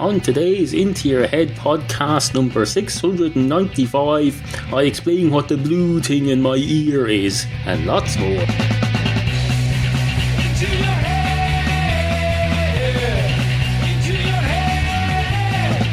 On today's Into Your Head podcast number 695, I explain what the blue thing in my ear is, and lots more. Into your head, into your head,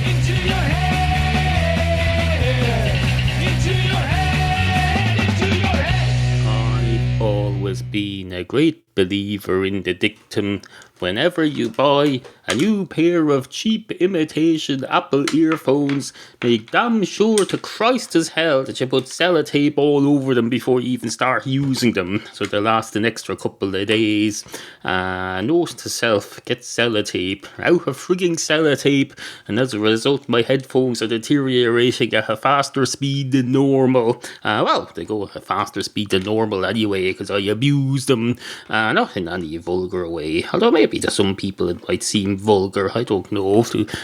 into your head, into your head, into your head. I've always been a great believer in the dictum, whenever you buy a new pair of cheap imitation Apple earphones, make damn sure to Christ as hell that you put sellotape all over them before you even start using them, so they'll last an extra couple of days. Note to self, get sellotape, out of frigging sellotape, and as a result my headphones are deteriorating at a faster speed than normal. They go at a faster speed than normal anyway, because I abuse them, not in any vulgar way, although maybe to some people it might seem vulgar, I don't know.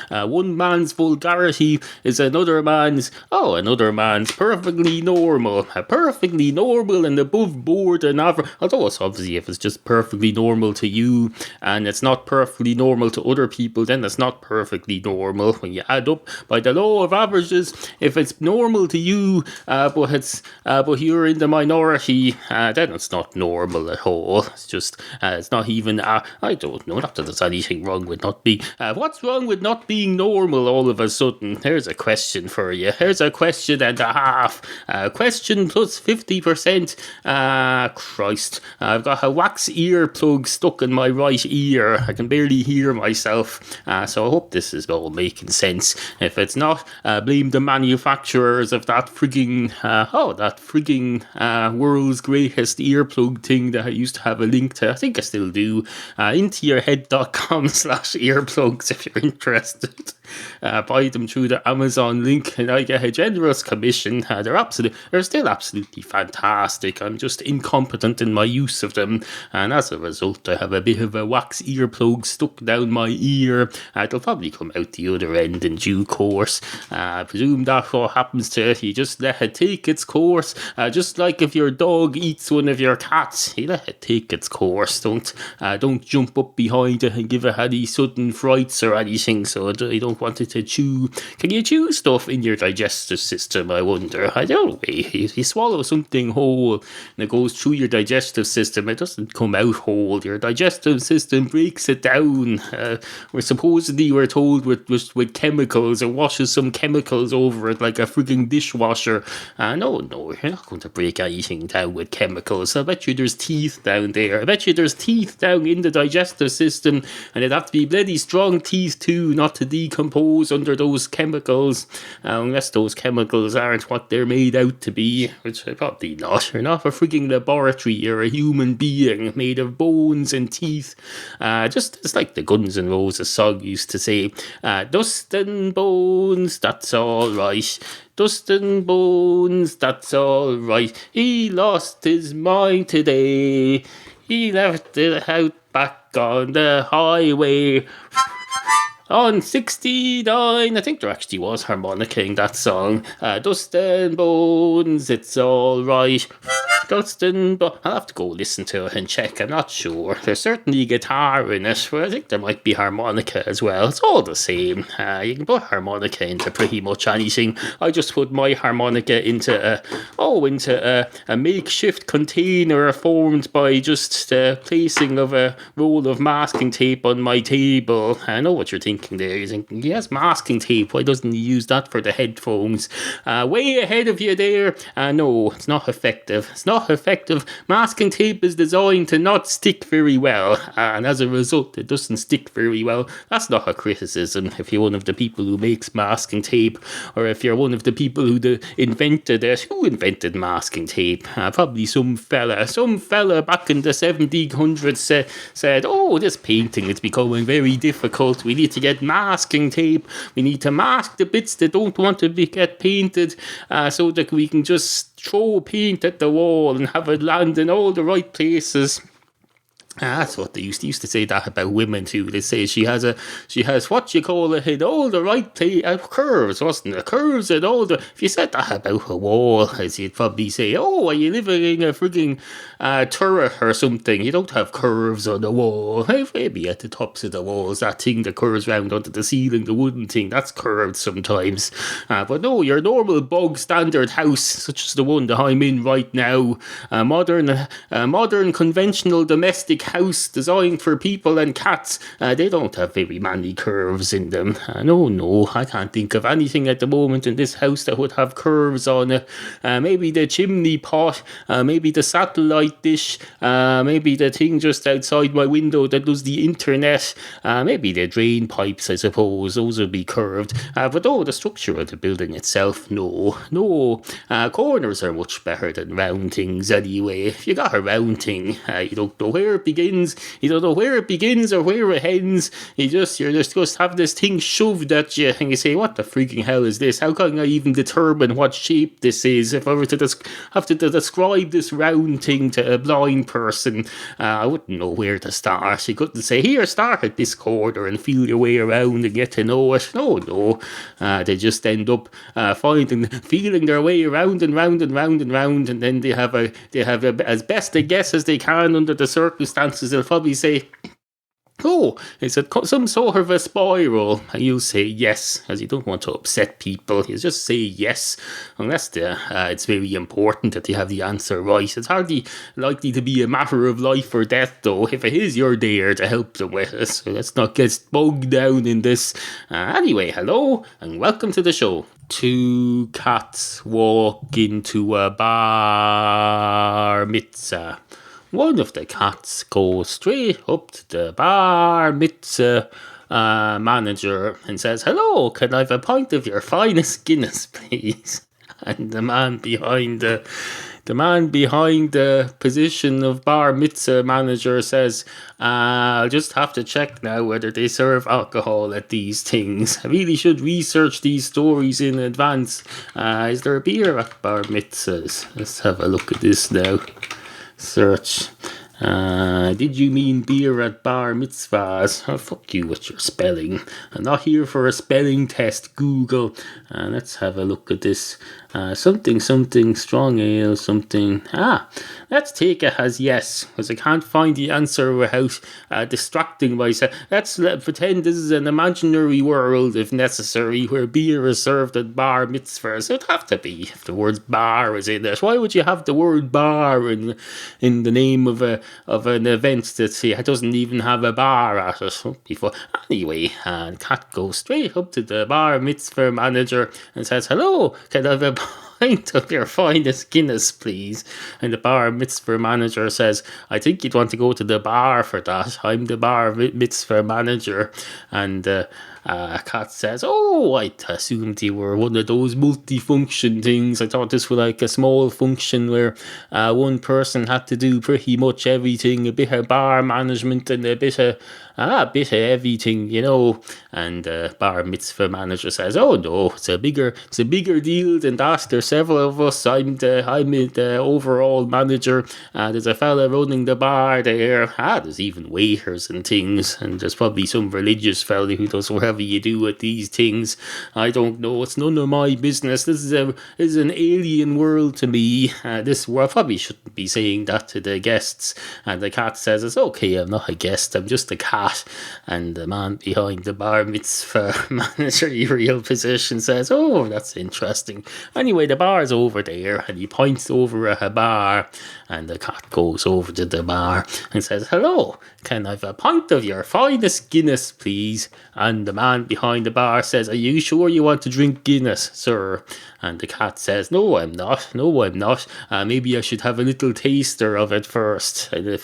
One man's vulgarity is another man's perfectly normal. Perfectly normal and above board and average. Although it's obviously, if it's just perfectly normal to you and it's not perfectly normal to other people, then it's not perfectly normal. When you add up by the law of averages, if it's normal to you, but you're in the minority, then it's not normal at all. It's just, it's not even, I don't know, not that there's anything wrong with not being, what's wrong with not being normal all of a sudden? Here's a question for you. Here's a question and a half. Question plus 50%. Christ, I've got a wax earplug stuck in my right ear. I can barely hear myself. So I hope this is all making sense. If it's not, blame the manufacturers of that frigging world's greatest earplug thing that I used to have a link to. I think I still do. Intoyourhead.com/earplugs if you're interested. Buy them through the Amazon link and I get a generous commission. They're still absolutely fantastic. I'm just incompetent in my use of them, and as a result I have a bit of a wax earplug stuck down my ear. It'll probably come out the other end in due course. I presume that's what happens to it. You just let it take its course, just like if your dog eats one of your cats, you let it take its course. Don't jump up behind it and give it any sudden frights or anything, so you don't want it to chew. Can you chew stuff in your digestive system, I wonder? I don't know. You swallow something whole and it goes through your digestive system, it doesn't come out whole. Your digestive system breaks it down. We're told with chemicals, it washes some chemicals over it like a frigging dishwasher. No, you're not going to break anything down with chemicals. I bet you there's teeth down there. I bet you there's teeth down in the digestive system, and it'd have to be bloody strong teeth too, not to decompose under those chemicals, unless those chemicals aren't what they're made out to be, which probably not. You're not a frigging laboratory, you're a human being made of bones and teeth. Just it's like the Guns N' Roses song used to say, dust and bones, that's all right. Dust and bones, that's all right. He lost his mind today. He left it out back on the highway. On 69, I think there actually was harmonica in that song. Dust and bones, it's all right. Dust and bones. I'll have to go listen to it and check. I'm not sure. There's certainly guitar in it, but I think there might be harmonica as well. It's all the same. You can put harmonica into pretty much anything. I just put my harmonica into a makeshift container formed by just the placing of a roll of masking tape on my table. I know what you're thinking there. You're thinking, yes, masking tape. Why doesn't he use that for the headphones? Way ahead of you there. No, it's not effective. It's not effective. Masking tape is designed to not stick very well, and as a result it doesn't stick very well. That's not a criticism if you're one of the people who makes masking tape, or if you're one of the people who invented it. Who invented masking tape? Probably some fella back in the 1700s said, oh, this painting is becoming very difficult, we need to get masking tape, we need to mask the bits that don't want to get painted, so that we can just throw paint at the wall and have it land in all the right places. That's what they used to say that about women too. They say she has what you call it in all the right curves, wasn't it? Curves and all the. If you said that about a wall, as you'd probably say, oh, are you living in a frigging turret or something? You don't have curves on the wall. Maybe at the tops of the walls, that thing that curves round onto the ceiling, the wooden thing, that's curved sometimes. But no, your normal bog standard house, such as the one that I'm in right now, modern conventional domestic house designed for people and cats, they don't have very many curves in them. No, I can't think of anything at the moment in this house that would have curves on it. Maybe the chimney pot, maybe the satellite dish, maybe the thing just outside my window that does the internet, maybe the drain pipes, I suppose, those would be curved. But the structure of the building itself, no. Corners are much better than round things anyway. If you got a round thing, you don't know where it begins, you don't know where it begins or where it ends. You're just have this thing shoved at you, and you say, what the freaking hell is this? How can I even determine what shape this is? If I were to have to describe this round thing to a blind person, I wouldn't know where to start. You couldn't say, here, start at this corner and feel your way around and get to know it. No. They just end up feeling their way around and round and round and round, and then they have as best a guess as they can under the circumstances. They'll probably say, oh, is it some sort of a spiral? And you'll say yes, as you don't want to upset people. You just say yes, unless it's very important that you have the answer right. It's hardly likely to be a matter of life or death, though. If it is, you're there to help them with it. So let's not get bogged down in this. Anyway, hello, and welcome to the show. Two cats walk into a bar mitzvah. One of the cats goes straight up to the bar mitzvah manager and says, hello, can I have a pint of your finest Guinness, please? And the man behind the position of bar mitzvah manager says, I'll just have to check now whether they serve alcohol at these things. I really should research these stories in advance. Is there a beer at bar mitzvahs? Let's have a look at this now. Search. Did you mean beer at bar mitzvahs? Oh, fuck you with your spelling. I'm not here for a spelling test, Google. Let's have a look at this. Something, strong ale, something. Let's take it as yes, because I can't find the answer without distracting myself. Let's pretend this is an imaginary world, if necessary, where beer is served at bar mitzvahs. It'd have to be if the word bar is in it. Why would you have the word bar in the name of an event that doesn't even have a bar at it before? Anyway, the cat goes straight up to the bar mitzvah manager and says, hello, can I have a pint of your finest Guinness, please? And the bar mitzvah manager says, I think you'd want to go to the bar for that. I'm the bar mitzvah manager. And Kat says, oh, I assumed you were one of those multifunction things. I thought this was like a small function where one person had to do pretty much everything, a bit of bar management and a bit of everything, you know. And bar mitzvah manager says, oh no, it's a bigger deal than that. There's several of us. I'm the overall manager. There's a fella running the bar there. There's even waiters and things, and there's probably some religious fella who does whatever you do at these things. I don't know. It's none of my business. This is an alien world to me. This world, I probably shouldn't be saying that to the guests. And the cat says, it's okay, I'm not a guest, I'm just a cat. And the man behind the bar mitzvah managerial position says, oh, that's interesting. Anyway, the bar's over there, and he points over at a bar, and the cat goes over to the bar and says, hello, can I have a pint of your finest Guinness, please? And the man behind the bar says, are you sure you want to drink Guinness, sir? And the cat says, no, I'm not. Maybe I should have a little taster of it first, in a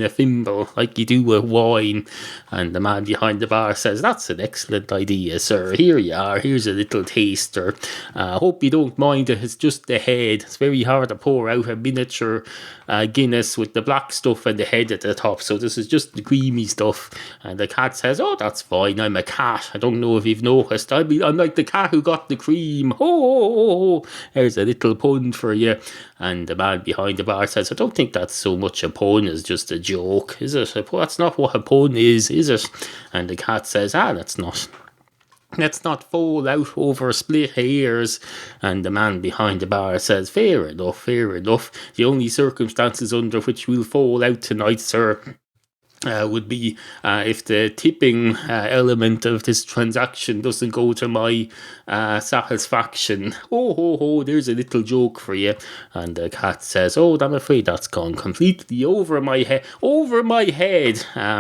thimble, like you do with wine. And the man behind the bar says, that's an excellent idea, sir. Here you are. Here's a little taster. Hope you don't mind it. It's just the head. It's very hard to pour out a miniature Guinness with the black stuff and the head at the top. So this is just the creamy stuff. And the cat says, oh, that's fine. I'm a cat. I don't know if you've noticed. I'm like the cat who got the cream. Oh, there's a little pun for you. And the man behind the bar says, I don't think that's so much a pun as just a joke, is it? That's not what a pun is it? And the cat says, that's not. Let's not fall out over split hairs. And the man behind the bar says, fair enough, fair enough. The only circumstances under which we'll fall out tonight, sir, would be if the tipping element of this transaction doesn't go to my satisfaction. Oh, there's a little joke for you. And the cat says, I'm afraid that's gone completely over my head,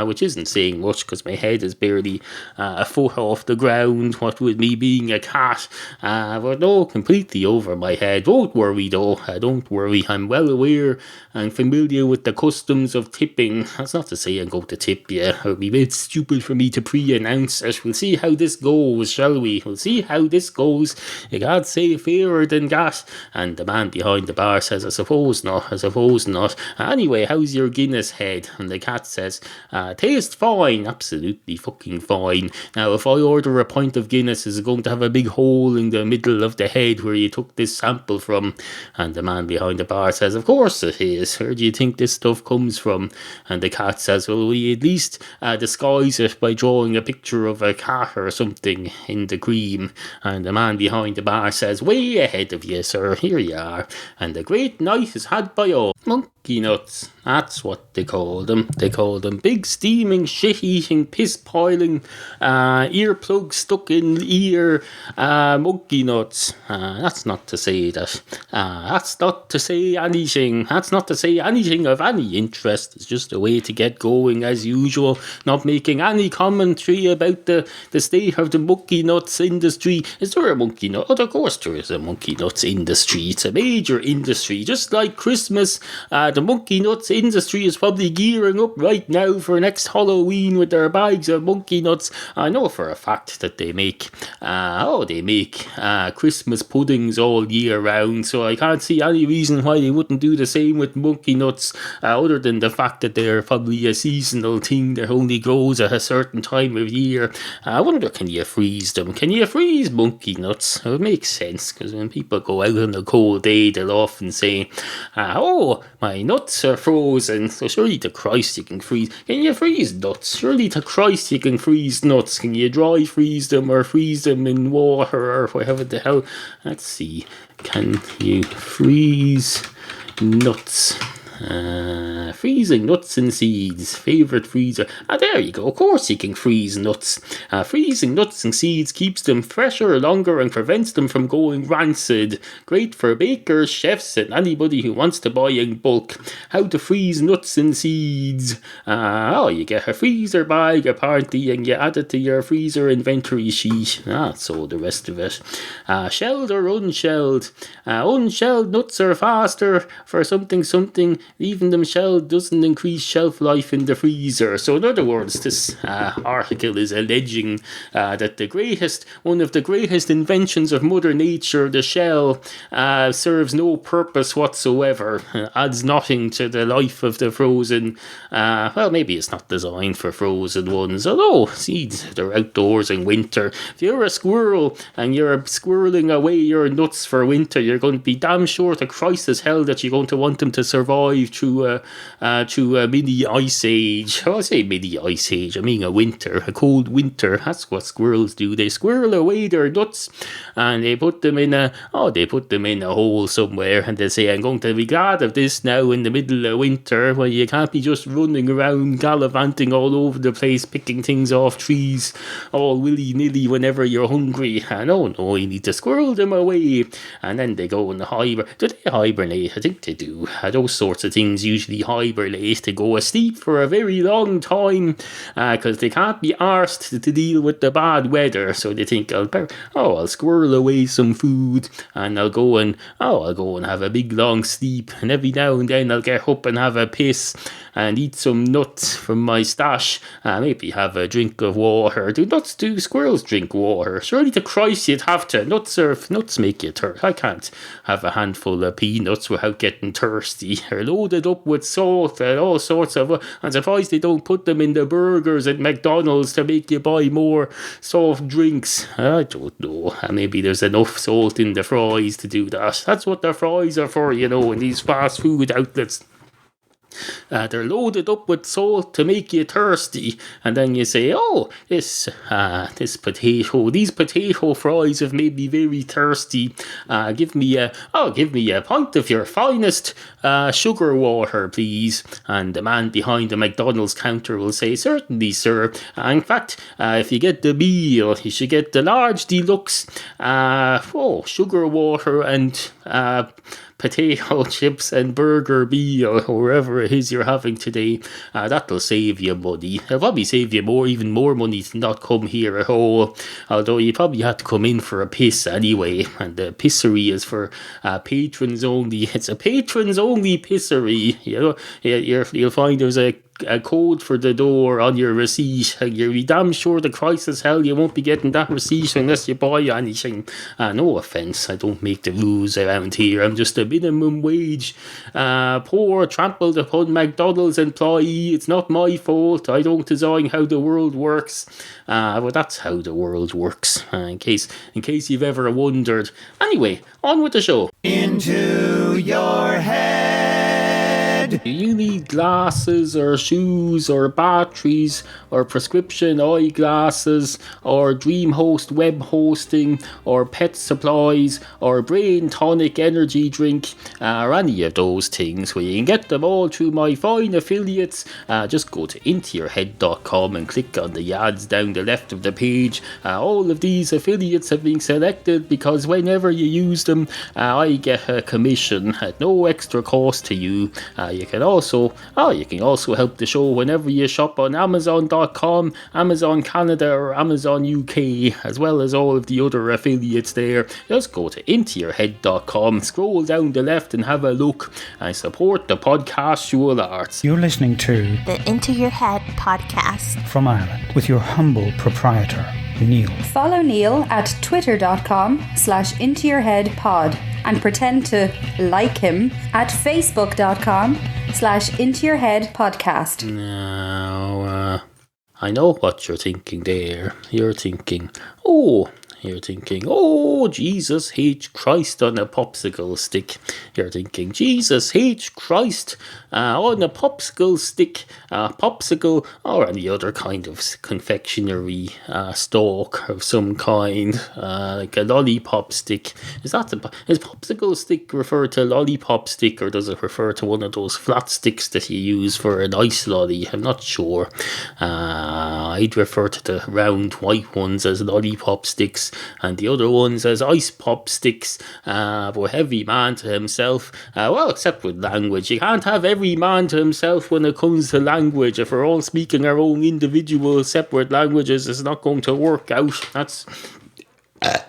which isn't saying much because my head is barely a foot off the ground, what with me being a cat. But no, completely over my head. Don't worry though, don't worry. I'm well aware and familiar with the customs of tipping. That's not to say I'm going to tip you. It would be a bit stupid for me to pre-announce it. We'll see how this goes, shall we? We'll see how this goes. You can't say fairer than that. And the man behind the bar says, I suppose not. Anyway, how's your Guinness head? And the cat says, tastes fine, absolutely fucking fine. Now, if I order a pint of Guinness, is it going to have a big hole in the middle of the head where you took this sample from? And the man behind the bar says, of course it is. Where do you think this stuff comes from? And the cat says, well, will you at least disguise it by drawing a picture of a cat or something in the cream? And the man behind the bar says, way ahead of you, sir, here you are. And a great night is had by all. Monkey nuts, that's what they call them. They call them big steaming, shit-eating, piss-piling, earplugs stuck in ear, monkey nuts. That's not to say that. That's not to say anything. That's not to say anything of any interest. It's just a way to get going as usual, not making any commentary about the state of the monkey nuts industry. Is there a monkey nut? Of course there is a monkey nuts industry. It's a major industry, just like Christmas. The monkey nuts industry is probably gearing up right now for next Halloween with their bags of monkey nuts. I know for a fact that they make Christmas puddings all year round, so I can't see any reason why they wouldn't do the same with monkey nuts, other than the fact that they're probably a seasonal thing that only grows at a certain time of year. I wonder, can you freeze them? Can you freeze monkey nuts? It makes sense, because when people go out on a cold day, they'll often say, my nuts are frozen. So surely to Christ you can freeze. Can you freeze nuts? Surely to Christ you can freeze nuts. Can you dry freeze them or freeze them in water or whatever the hell? Let's see. Can you freeze nuts? Freezing nuts and seeds. Favourite freezer. There you go. Of course you can freeze nuts. Freezing nuts and seeds keeps them fresher longer and prevents them from going rancid. Great for bakers, chefs, and anybody who wants to buy in bulk. How to freeze nuts and seeds. You get a freezer bag apparently and you add it to your freezer inventory sheet. So the rest of it. Shelled or unshelled. Unshelled nuts are faster for something. Leaving them shelled doesn't increase shelf life in the freezer. So in other words, this article is alleging that one of the greatest inventions of Mother Nature, the shell, serves no purpose whatsoever, adds nothing to the life of the frozen. Maybe it's not designed for frozen ones, although seeds, they're outdoors in winter. If you're a squirrel and you're squirreling away your nuts for winter, you're going to be damn sure to Christ as hell that you're going to want them to survive through a mini ice age. I say mini ice age, I mean a cold winter. That's what squirrels do. They squirrel away their nuts and they put them in a hole somewhere, and they say, I'm going to be glad of this now in the middle of winter, when you can't be just running around gallivanting all over the place picking things off trees all willy-nilly whenever you're hungry. No, you need to squirrel them away. And then they go and hibernate. Do they hibernate? I think they do. Those sorts of things usually hibernate to go asleep for a very long time, because they can't be arsed to deal with the bad weather. So they think, I'll squirrel away some food and I'll go and have a big long sleep, and every now and then I'll get up and have a piss and eat some nuts from my stash, maybe have a drink of water. Do squirrels drink water? Surely to Christ you'd have to. Nuts make you thirsty. I can't have a handful of peanuts without getting thirsty, or loaded up with salt and all sorts of... I'm surprised they don't put them in the burgers at McDonald's to make you buy more soft drinks. I don't know. Maybe there's enough salt in the fries to do that. That's what the fries are for, in these fast food outlets. They're loaded up with salt to make you thirsty, and then you say, "Oh, these potato fries have made me very thirsty. Give me a pint of your finest sugar water, please." And the man behind the McDonald's counter will say, "Certainly, sir. In fact, if you get the meal, you should get the large deluxe sugar water and potato chips and burger meal, or whatever it is you're having today. That'll save you money. It'll probably save you even more money to not come here at all. Although you probably have to come in for a piss anyway. And the pissery is for patrons only. It's a patrons only pissery. You'll find there's a code for the door on your receipt. You'll be damn sure the Christ as hell you won't be getting that receipt unless you buy anything. No offence, I don't make the rules around here. I'm just a minimum wage, poor, trampled upon McDonald's employee. It's not my fault. I don't design how the world works. But that's how the world works, in case you've ever wondered. Anyway, on with the show. Into your head. Do you need glasses or shoes or batteries or prescription eyeglasses or DreamHost web hosting or pet supplies or brain tonic energy drink or any of those things? Well, you can get them all through my fine affiliates. Just go to intoyourhead.com and click on the ads down the left of the page. All of these affiliates have been selected because whenever you use them, I get a commission at no extra cost to you. You can also help the show whenever you shop on Amazon.com, Amazon Canada or Amazon UK, as well as all of the other affiliates there. Just go to intoyourhead.com, scroll down the left and have a look and support the podcastual arts. You're listening to the Into Your Head podcast from Ireland with your humble proprietor, Neal. Follow Neal at twitter.com/intoyourheadpod and pretend to like him at facebook.com/intoyourheadpodcast. Now, I know what you're thinking there. You're thinking, Jesus H. Christ on a popsicle stick. You're thinking, Jesus H. Christ on a popsicle stick, popsicle, or any other kind of confectionery stalk of some kind, like a lollipop stick. Is popsicle stick refer to lollipop stick, or does it refer to one of those flat sticks that you use for an ice lolly? I'm not sure. I'd refer to the round white ones as lollipop sticks, and the other ones as ice pop sticks. But every man to himself. Well, except with language. You can't have every man to himself when it comes to language. If we're all speaking our own individual separate languages, it's not going to work out. That's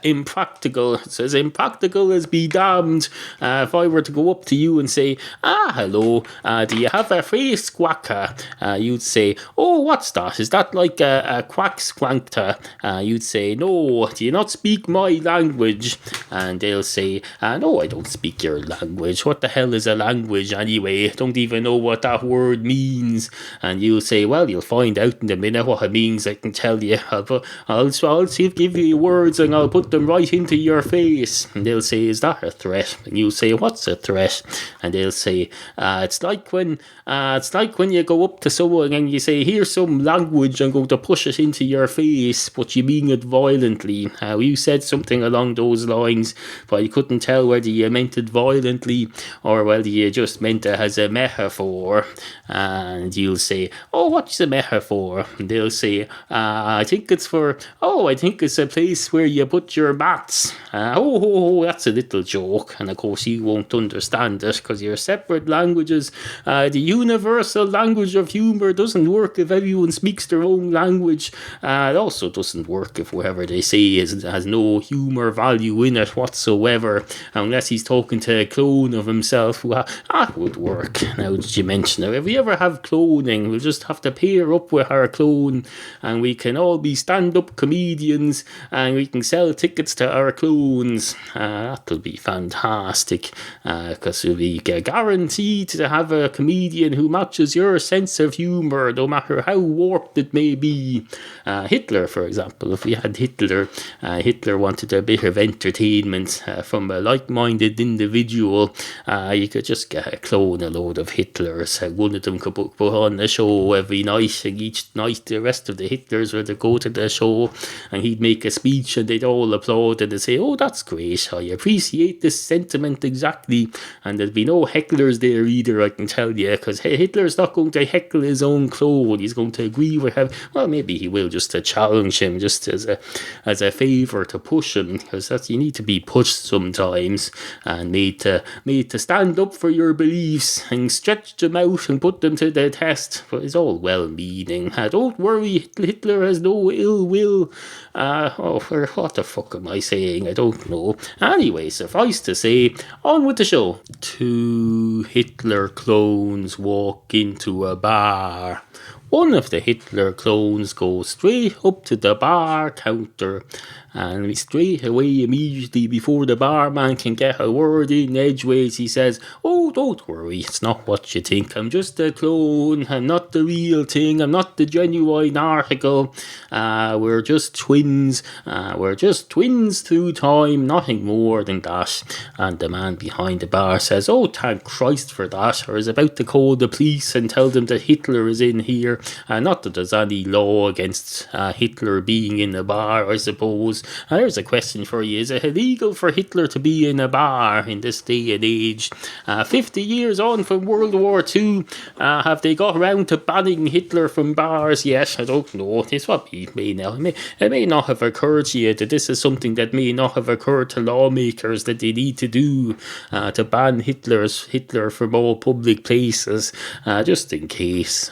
impractical. It's as impractical as be damned. If I were to go up to you and say, hello, do you have a face quacker? You'd say, oh, what's that? Is that like a quack squankter? You'd say, no, do you not speak my language? And they'll say, no, I don't speak your language. What the hell is a language anyway? I don't even know what that word means. And you'll say, well, you'll find out in a minute what it means. I can tell you. I'll give you words and I'll put them right into your face. And they'll say, is that a threat? And you'll say, what's a threat? And they'll say, it's like when you go up to someone and you say, here's some language, I'm going to push it into your face, but you mean it violently. You said something along those lines, but I couldn't tell whether you meant it violently or whether you just meant it as a metaphor. And you'll say, oh, what's a metaphor? And they'll say, I think it's a place where you put your mats. That's a little joke. And of course you won't understand it because you're separate languages. The universal language of humour doesn't work if everyone speaks their own language. It also doesn't work if whatever they say has no humour value in it whatsoever, unless he's talking to a clone of himself. That would work. Now did you mention it? If we ever have cloning, we'll just have to pair up with our clone and we can all be stand-up comedians and we can sell tickets to our clones. That'll be fantastic, because we'll be guaranteed to have a comedian who matches your sense of humour, no matter how warped it may be. Hitler, for example, if we had Hitler wanted a bit of entertainment from a like-minded individual, you could just clone a load of Hitlers. One of them could put on a show every night, and each night the rest of the Hitlers would go to the show, and he'd make a speech, and they'd all applaud, and they'd say, "Oh, that's great, I appreciate this sentiment exactly." And there'd be no hecklers there either, I can tell you, because Hitler's not going to heckle his own clone. He's going to agree with him. Well, maybe he will, just to challenge him, just as a favour to push him, because that's, you need to be pushed sometimes, and made to stand up for your beliefs and stretch them out and put them to the test. But it's all well-meaning. Don't worry, Hitler has no ill will. What the fuck am I saying? I don't know. Anyway, suffice to say, on with the show. 2 Hitler clones walk into a bar. One of the Hitler clones goes straight up to the bar counter, and straight away, immediately before the barman can get a word in edgeways, he says, "Oh, don't worry, it's not what you think. I'm just a clone. I'm not the real thing. I'm not the genuine article. We're just twins. We're just twins through time, nothing more than that." And the man behind the bar says, "Oh, thank Christ for that," or is about to call the police and tell them that Hitler is in here. Not that there's any law against Hitler being in a bar, I suppose. There's a question for you. Is it illegal for Hitler to be in a bar in this day and age? 50 years on from World War II, have they got around to banning Hitler from bars yet? I don't know. This may not have occurred to you that this is something that may not have occurred to lawmakers that they need to do, to ban Hitler from all public places, just in case.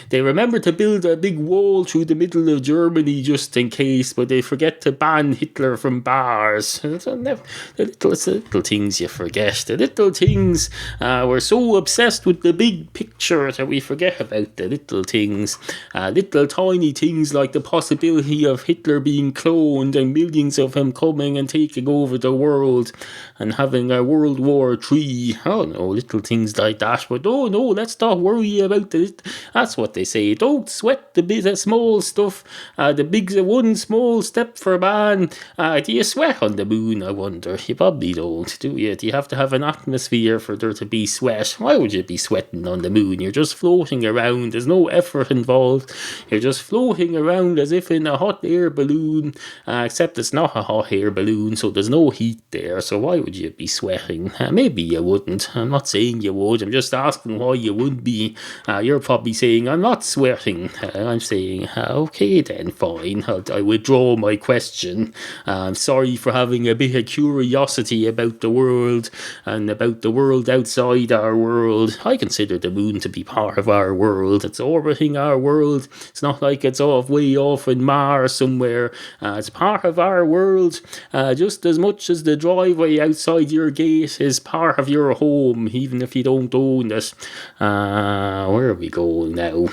They remember to build a big wall through the middle of Germany just in case, but they forget to ban Hitler from bars. The little things you forget. The little things. We're so obsessed with the big picture that we forget about the little things. Little tiny things like the possibility of Hitler being cloned and millions of him coming and taking over the world and having a World War III. Oh no, little things like that. But no, let's not worry about it. That's what they say. Don't sweat the bit of small stuff. The big one small step for man. Do you sweat on the moon, I wonder? You probably don't, do you? Do you have to have an atmosphere for there to be sweat? Why would you be sweating on the moon? You're just floating around. There's no effort involved. You're just floating around as if in a hot air balloon, except it's not a hot air balloon, so there's no heat there. So why would you be sweating? Maybe you wouldn't. I'm not saying you would. I'm just asking why you would be. You're probably saying, "I'm not sweating." I'm saying, okay then, fine. I withdraw my question. I'm sorry for having a bit of curiosity about the world and about the world outside our world. I consider the moon to be part of our world. It's orbiting our world. It's not like it's way off in Mars somewhere. It's part of our world, just as much as the driveway outside your gate is part of your home, even if you don't own it. Where are we going now?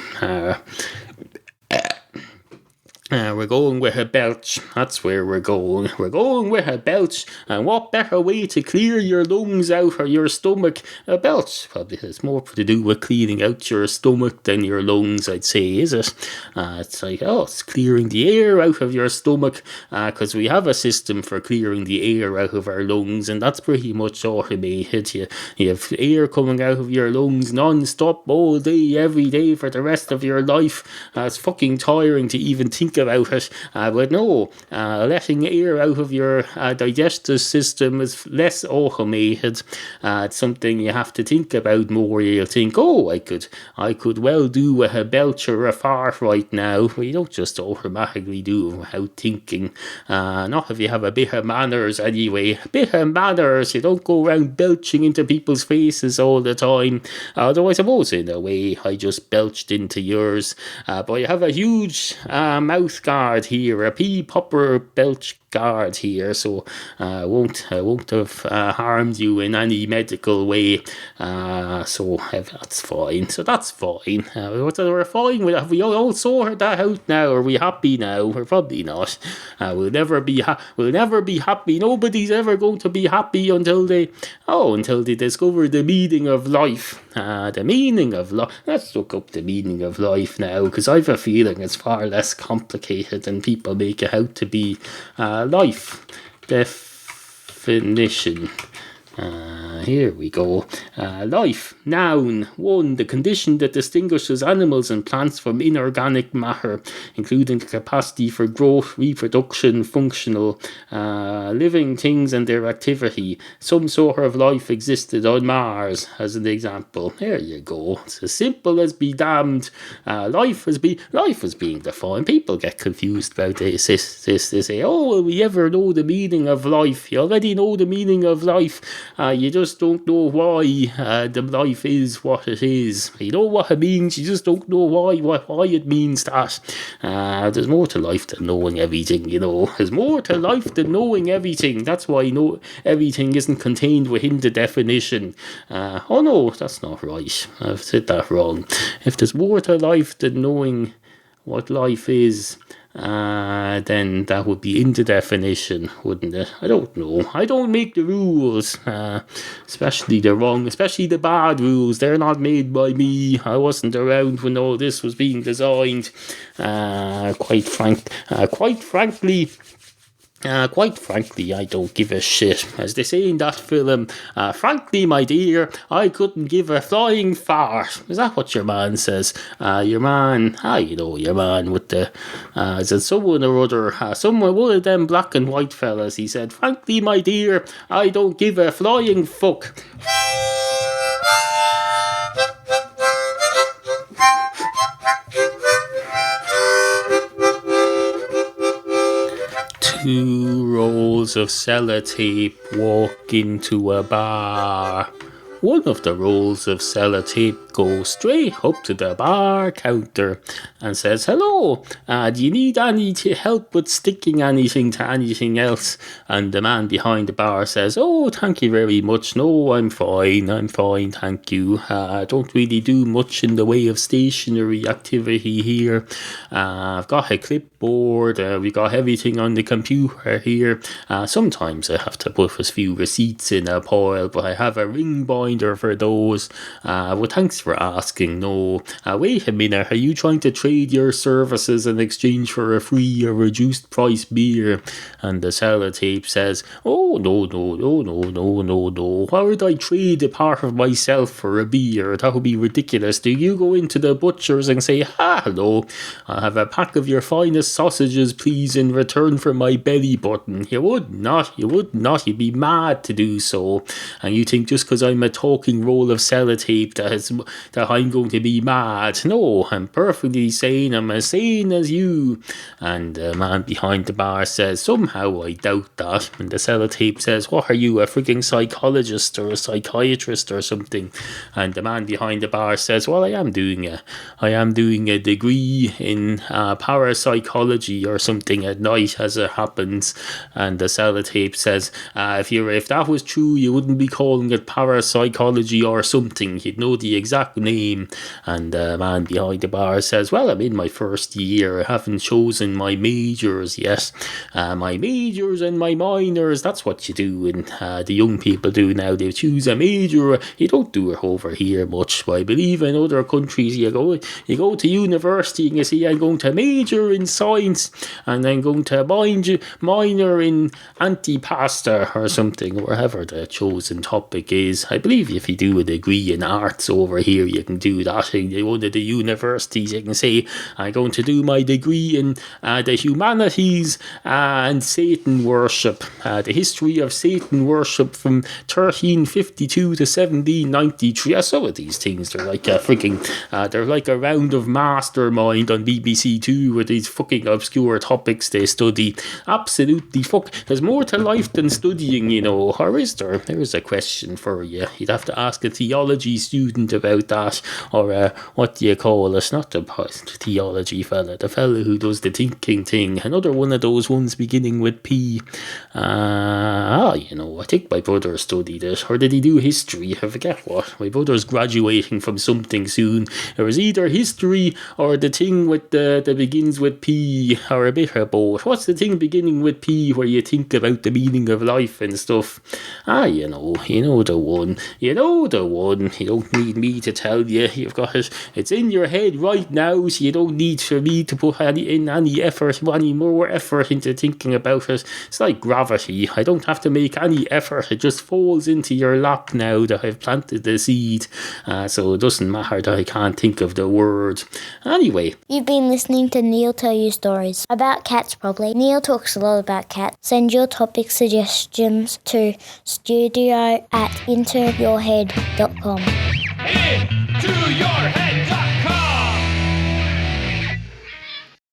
We're going with a belch. That's where we're going. We're going with a belch. And what better way to clear your lungs out or your stomach? A belch probably has more to do with cleaning out your stomach than your lungs, I'd say, is it? It's like, it's clearing the air out of your stomach, because we have a system for clearing the air out of our lungs, and that's pretty much automated. You have air coming out of your lungs non-stop all day, every day for the rest of your life. It's fucking tiring to even think about it, but no, letting air out of your digestive system is less automated. It's something you have to think about more. You'll think, I could well do with a belch or a fart right now. Well, you don't just automatically do it without thinking. Not if you have a bit of manners anyway. A bit of manners. You don't go around belching into people's faces all the time. Although I suppose in a way I just belched into yours. But you have a huge mouth mouth guard here, a pea popper belch guard here, so won't have harmed you in any medical way, so that's fine. So that's fine. We're fine. Have we all sorted that out now? Are we happy now? We're probably not. We'll never be happy. Nobody's ever going to be happy until they discover the meaning of life. The meaning of life. Let's look up the meaning of life now, because I've a feeling it's far less complicated than people make it out to be. Life definition. Here we go. Life, noun, 1. The condition that distinguishes animals and plants from inorganic matter, including the capacity for growth, reproduction, functional, living things and their activity. Some sort of life existed on Mars, as an example. There you go. It's as simple as be damned. Life was being defined. People get confused about this. They say, oh, will we ever know the meaning of life? You already know the meaning of life. You just don't know why the life is what it is. You know what it means, you just don't know why it means that. There's more to life than knowing everything, There's more to life than knowing everything. That's why everything isn't contained within the definition. Oh no, that's not right. I've said that wrong. If there's more to life than knowing what life is, then that would be in the definition, wouldn't it? I don't know. I don't make the rules, especially the bad rules. They're not made by me. I wasn't around when all this was being designed. Quite frankly, I don't give a shit. As they say in that film, frankly, my dear, I couldn't give a flying fart. Is that what your man says? Your man with the, said someone or other, one of them black and white fellas, he said, frankly, my dear, I don't give a flying fuck. Two rolls of sellotape walk into a bar. One of the rolls of sellotape goes straight up to the bar counter and says, hello, do you need any help with sticking anything to anything else? And the man behind the bar says, oh, thank you very much. No, I'm fine, thank you. I don't really do much in the way of stationary activity here. I've got a clipboard, we got everything on the computer here. Sometimes I have to put a few receipts in a pile, but I have a ring binder for those. Well, thanks for asking. No, wait a minute, are you trying to trade your services in exchange for a free or reduced price beer? And the sellotape says, oh, no. Why would I trade a part of myself for a beer? That would be ridiculous. Do you go into the butcher's and say, hello, I'll have a pack of your finest sausages, please, in return for my belly button? You would not. You'd be mad to do so. And you think just because I'm a talking roll of sellotape that I'm going to be mad? No, I'm perfectly sane. I'm as sane as you. And the man behind the bar says, somehow I doubt that. And the sellotape says, what are you, a freaking psychologist or a psychiatrist or something? And the man behind the bar says, well, I am doing a degree in parapsychology or something at night, as it happens. And the sellotape says, if that was true, you wouldn't be calling it parapsychology or something. You'd know the exact name. And the man behind the bar says, well, I'm in my first year. I haven't chosen my majors yet. My majors and my minors, that's what you do. And the young people do now. They choose a major. You don't do it over here much. I believe in other countries, you go to university and you say, I'm going to major in science and I'm going to minor in antipasta or something, wherever the chosen topic is. I believe if you do a degree in arts over here, you can do that. In one of the universities, you can say, I'm going to do my degree in the humanities and Satan worship. The history of Satan worship from 1352 to 1793. Some of these things, they're like they're like a round of Mastermind on BBC Two with these fucking obscure topics they study. Absolutely there's more to life than studying, or is there? There's a question for you. have to ask a theology student about that, or what do you call it? Not the theology fella, the fella who does the thinking thing. Another one of those ones beginning with P. I think my brother studied it, or did he do history? I forget what. My brother's graduating from something soon. It was either history or the thing with that begins with P, or a bit of both. What's the thing beginning with P where you think about the meaning of life and stuff? You know the one. You know the one. You don't need me to tell you. You've got it. It's in your head right now, so you don't need for me to put any more effort into thinking about it. It's like gravity. I don't have to make any effort. It just falls into your lap now that I've planted the seed. So it doesn't matter that I can't think of the word. Anyway. You've been listening to Neal tell you stories. About cats, probably. Neal talks a lot about cats. Send your topic suggestions to studio@intoyourhead.com. Into your head!